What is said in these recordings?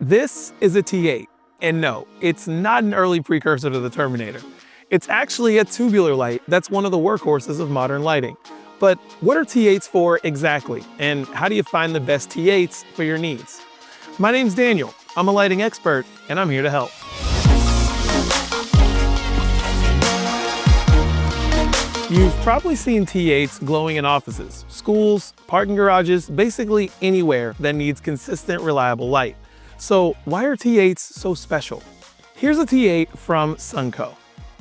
This is a T8, and no, it's not an early precursor to the Terminator. It's actually a tubular light that's one of the workhorses of modern lighting. But what are T8s for exactly, and how do you find the best T8s for your needs? My name's Daniel, I'm a lighting expert, and I'm here to help. You've probably seen T8s glowing in offices, schools, parking garages, basically anywhere that needs consistent, reliable light. So why are T8s so special? Here's a T8 from Sunco.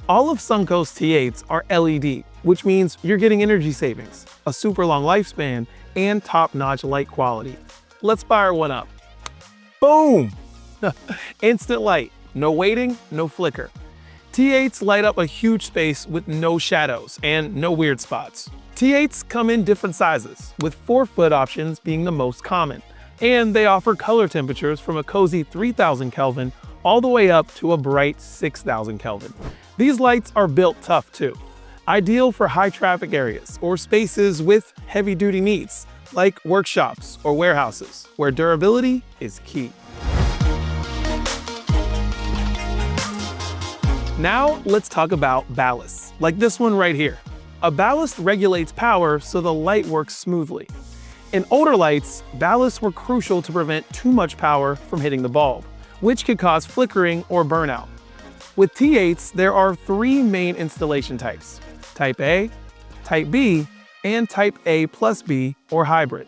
All of Sunco's T8s are LED, which means you're getting energy savings, a super long lifespan, and top-notch light quality. Let's fire one up. Boom! Instant light, no waiting, no flicker. T8s light up a huge space with no shadows and no weird spots. T8s come in different sizes, with 4-foot options being the most common, and they offer color temperatures from a cozy 3000 Kelvin all the way up to a bright 6000 Kelvin. These lights are built tough too, ideal for high traffic areas or spaces with heavy-duty needs, like workshops or warehouses, where durability is key. Now let's talk about ballasts, like this one right here. A ballast regulates power so the light works smoothly. In older lights, ballasts were crucial to prevent too much power from hitting the bulb, which could cause flickering or burnout. With T8s, there are 3 main installation types: Type A, Type B, and Type A plus B or hybrid.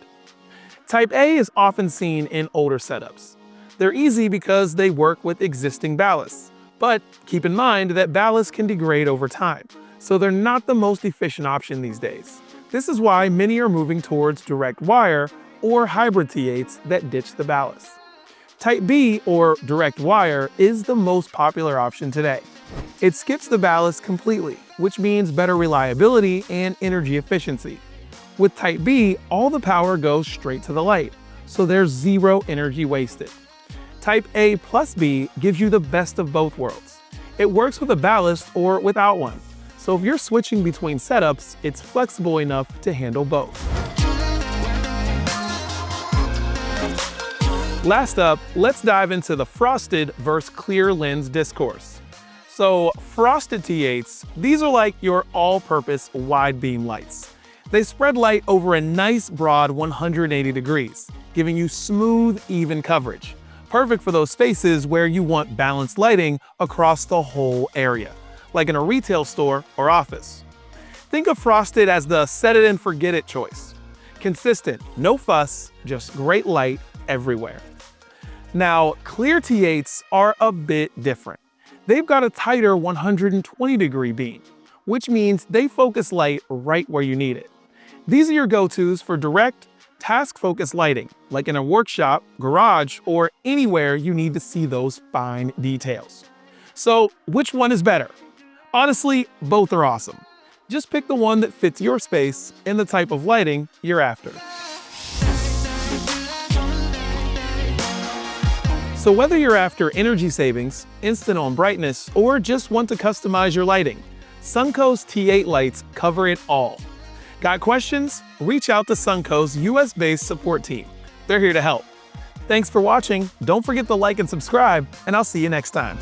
Type A is often seen in older setups. They're easy because they work with existing ballasts. But keep in mind that ballasts can degrade over time, so they're not the most efficient option these days. This is why many are moving towards direct wire or hybrid T8s that ditch the ballast. Type B, or direct wire, is the most popular option today. It skips the ballast completely, which means better reliability and energy efficiency. With Type B, all the power goes straight to the light, so there's zero energy wasted. Type A plus B gives you the best of both worlds. It works with a ballast or without one, so if you're switching between setups, it's flexible enough to handle both. Last up, let's dive into the frosted versus clear lens discourse. So frosted T8s, these are like your all-purpose wide beam lights. They spread light over a nice broad 180 degrees, giving you smooth, even coverage. Perfect for those spaces where you want balanced lighting across the whole area, like in a retail store or office. Think of frosted as the set it and forget it choice. Consistent, no fuss, just great light everywhere. Now, clear T8s are a bit different. They've got a tighter 120 degree beam, which means they focus light right where you need it. These are your go-tos for direct, task-focused lighting, like in a workshop, garage, or anywhere you need to see those fine details. So, which one is better? Honestly, both are awesome. Just pick the one that fits your space and the type of lighting you're after. So whether you're after energy savings, instant on brightness, or just want to customize your lighting, Sunco's T8 lights cover it all. Got questions? Reach out to Sunco's US-based support team. They're here to help. Thanks for watching. Don't forget to like and subscribe, and I'll see you next time.